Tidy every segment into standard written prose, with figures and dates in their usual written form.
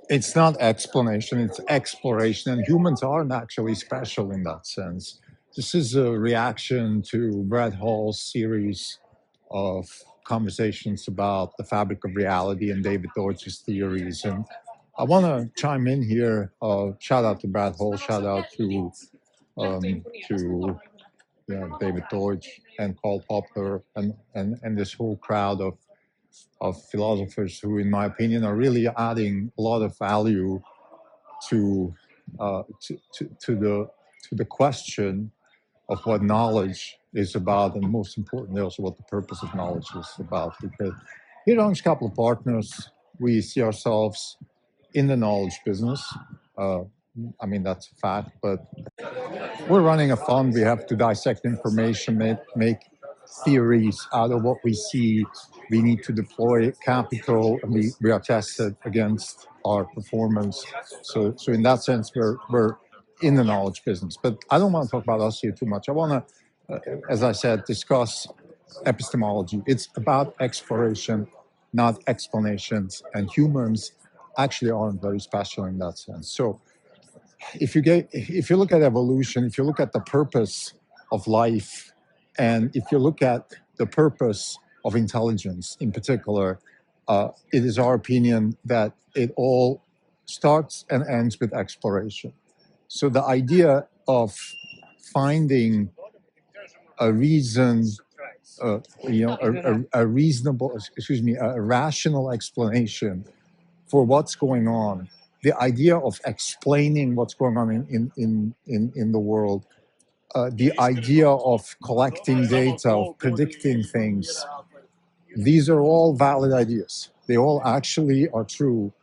It's not explanation, it's exploration, and humans aren't actually special in that sense. This is a reaction to Bret Hall's series of conversations about the fabric of reality and David Deutsch's theories. And I want to chime in here. Shout out to Bret Hall, shout out to David Deutsch and Karl Popper and this whole crowd of philosophers who, in my opinion, are really adding a lot of value to to the question of what knowledge is about, and most importantly, also what the purpose of knowledge is about. Because here at Orange Capital Partners, we see ourselves in the knowledge business. Uh, I mean, that's a fact, but we're running a fund. We have to dissect information, make theories out of what we see. We need to deploy capital, and we are tested against our performance. So in that sense, we're in the knowledge business. But I don't want to talk about us here too much. I want to, as I said, discuss epistemology. It's about exploration, not explanations. And humans actually aren't very special in that sense. So if you look at evolution, if you look at the purpose of life, and if you look at the purpose of intelligence in particular, it is our opinion that it all starts and ends with exploration. So the idea of finding a reason, a reasonable, excuse me, a rational explanation for what's going on, the idea of explaining what's going on in the world, the idea of collecting data, of predicting things, these are all valid ideas. They all actually are true.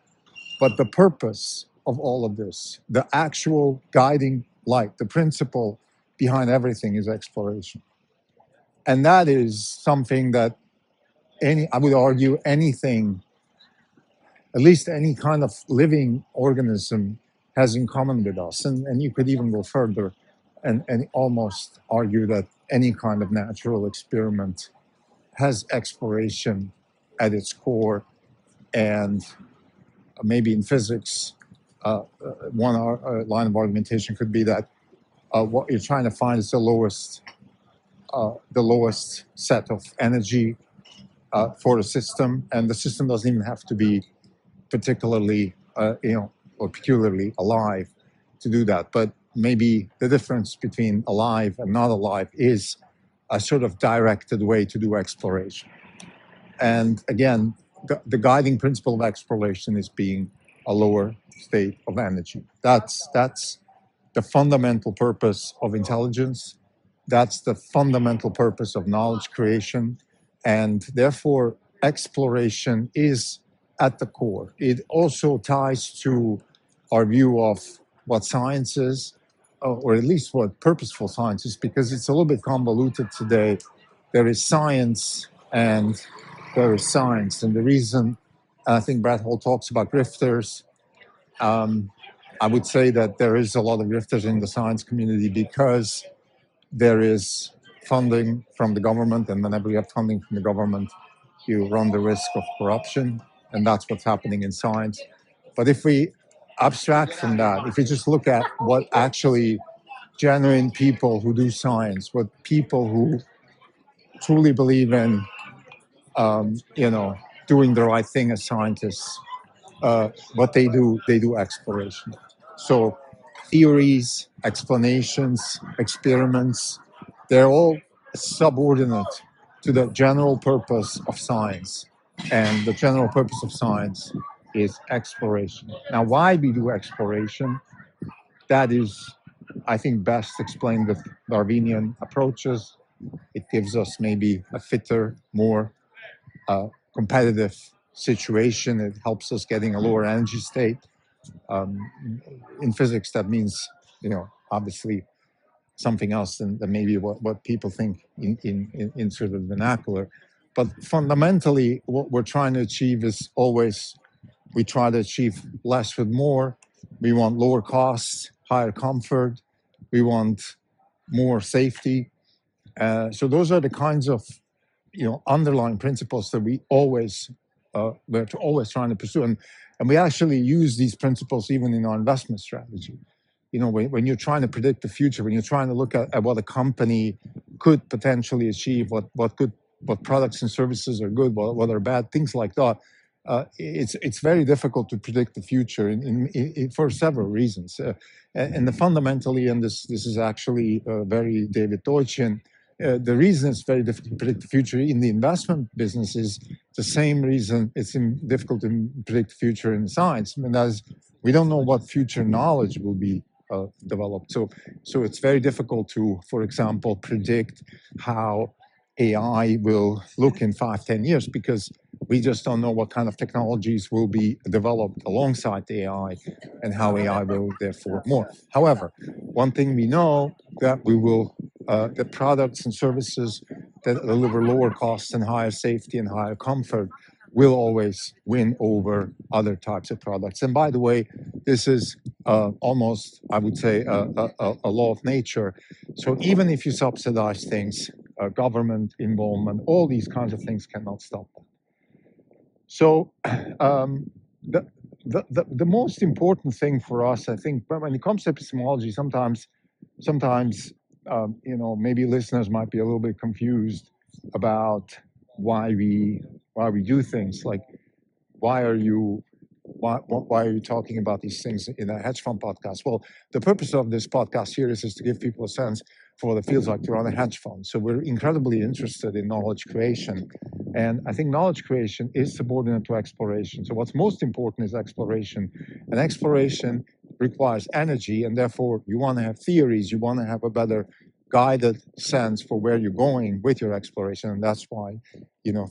But the purpose of all of this, the actual guiding light, the principle behind everything is exploration. And that is something that I would argue anything, at least any kind of living organism, has in common with us. And you could even go further and almost argue that any kind of natural experiment has exploration at its core. And maybe in physics, one line of argumentation could be that what you're trying to find is the lowest set of energy for a system, and the system doesn't even have to be particularly, or peculiarly alive to do that. But maybe the difference between alive and not alive is a sort of directed way to do exploration. And again, the guiding principle of exploration is being a lower state of energy. That's the fundamental purpose of intelligence. That's the fundamental purpose of knowledge creation. And therefore, exploration is at the core. It also ties to our view of what science is, or at least what purposeful science is, because it's a little bit convoluted today. There is science and there is science. And the reason I think Bret Hall talks about grifters, I would say that there is a lot of grifters in the science community because there is funding from the government, and whenever you have funding from the government, you run the risk of corruption, and that's what's happening in science. But if we abstract from that, if we just look at what actually genuine people who do science, what people who truly believe in, doing the right thing as scientists, what they do exploration. So theories, explanations, experiments, they're all subordinate to the general purpose of science. And the general purpose of science is exploration. Now, why we do exploration, that is, I think, best explained with Darwinian approaches. It gives us maybe a fitter, more competitive situation. It helps us getting a lower energy state. In physics, that means, obviously something else than maybe what people think in sort of vernacular. But fundamentally, what we're trying to achieve is always, we try to achieve less with more. We want lower costs, higher comfort. We want more safety. So those are the kinds of underlying principles that we're always trying to pursue. And And we actually use these principles even in our investment strategy. When you're trying to predict the future, when you're trying to look at what a company could potentially achieve, what products and services are good, what are bad, things like that. It's very difficult to predict the future for several reasons, and fundamentally, and this is actually very David Deutschian. The reason it's very difficult to predict the future in the investment business is the same reason it's difficult to predict the future in science. I mean, that is, we don't know what future knowledge will be developed. So it's very difficult to, for example, predict how AI will look in 5-10 years, because we just don't know what kind of technologies will be developed alongside the AI and how AI will therefore more. However, one thing we know that the products and services that deliver lower costs and higher safety and higher comfort will always win over other types of products. And by the way, this is almost, I would say, a law of nature. So even if you subsidize things, government involvement, all these kinds of things cannot stop that. So the most important thing for us, I think, when it comes to epistemology, sometimes maybe listeners might be a little bit confused about why we do things. Like, why are you talking about these things in a hedge fund podcast? Well, the purpose of this podcast series is to give people a sense for what it feels like to run a hedge fund. So we're incredibly interested in knowledge creation. And I think knowledge creation is subordinate to exploration. So what's most important is exploration. And exploration requires energy, and therefore you want to have theories, you want to have a better guided sense for where you're going with your exploration. And that's why,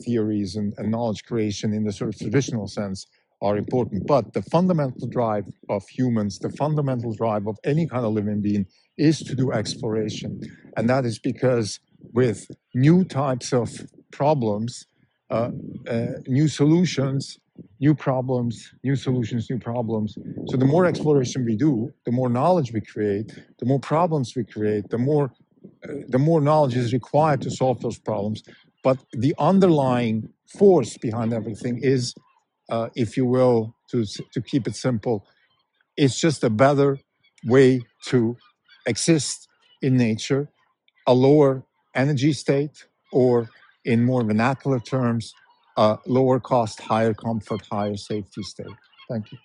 theories and knowledge creation in the sort of traditional sense are important. But the fundamental drive of humans, the fundamental drive of any kind of living being, is to do exploration. And that is because with new types of problems, new solutions, new problems, new solutions, new problems. So the more exploration we do, the more knowledge we create, the more problems we create, the more knowledge is required to solve those problems. But the underlying force behind everything is, if you will, to keep it simple, it's just a better way to exist in nature, a lower energy state, or in more vernacular terms, lower cost, higher comfort, higher safety state. Thank you.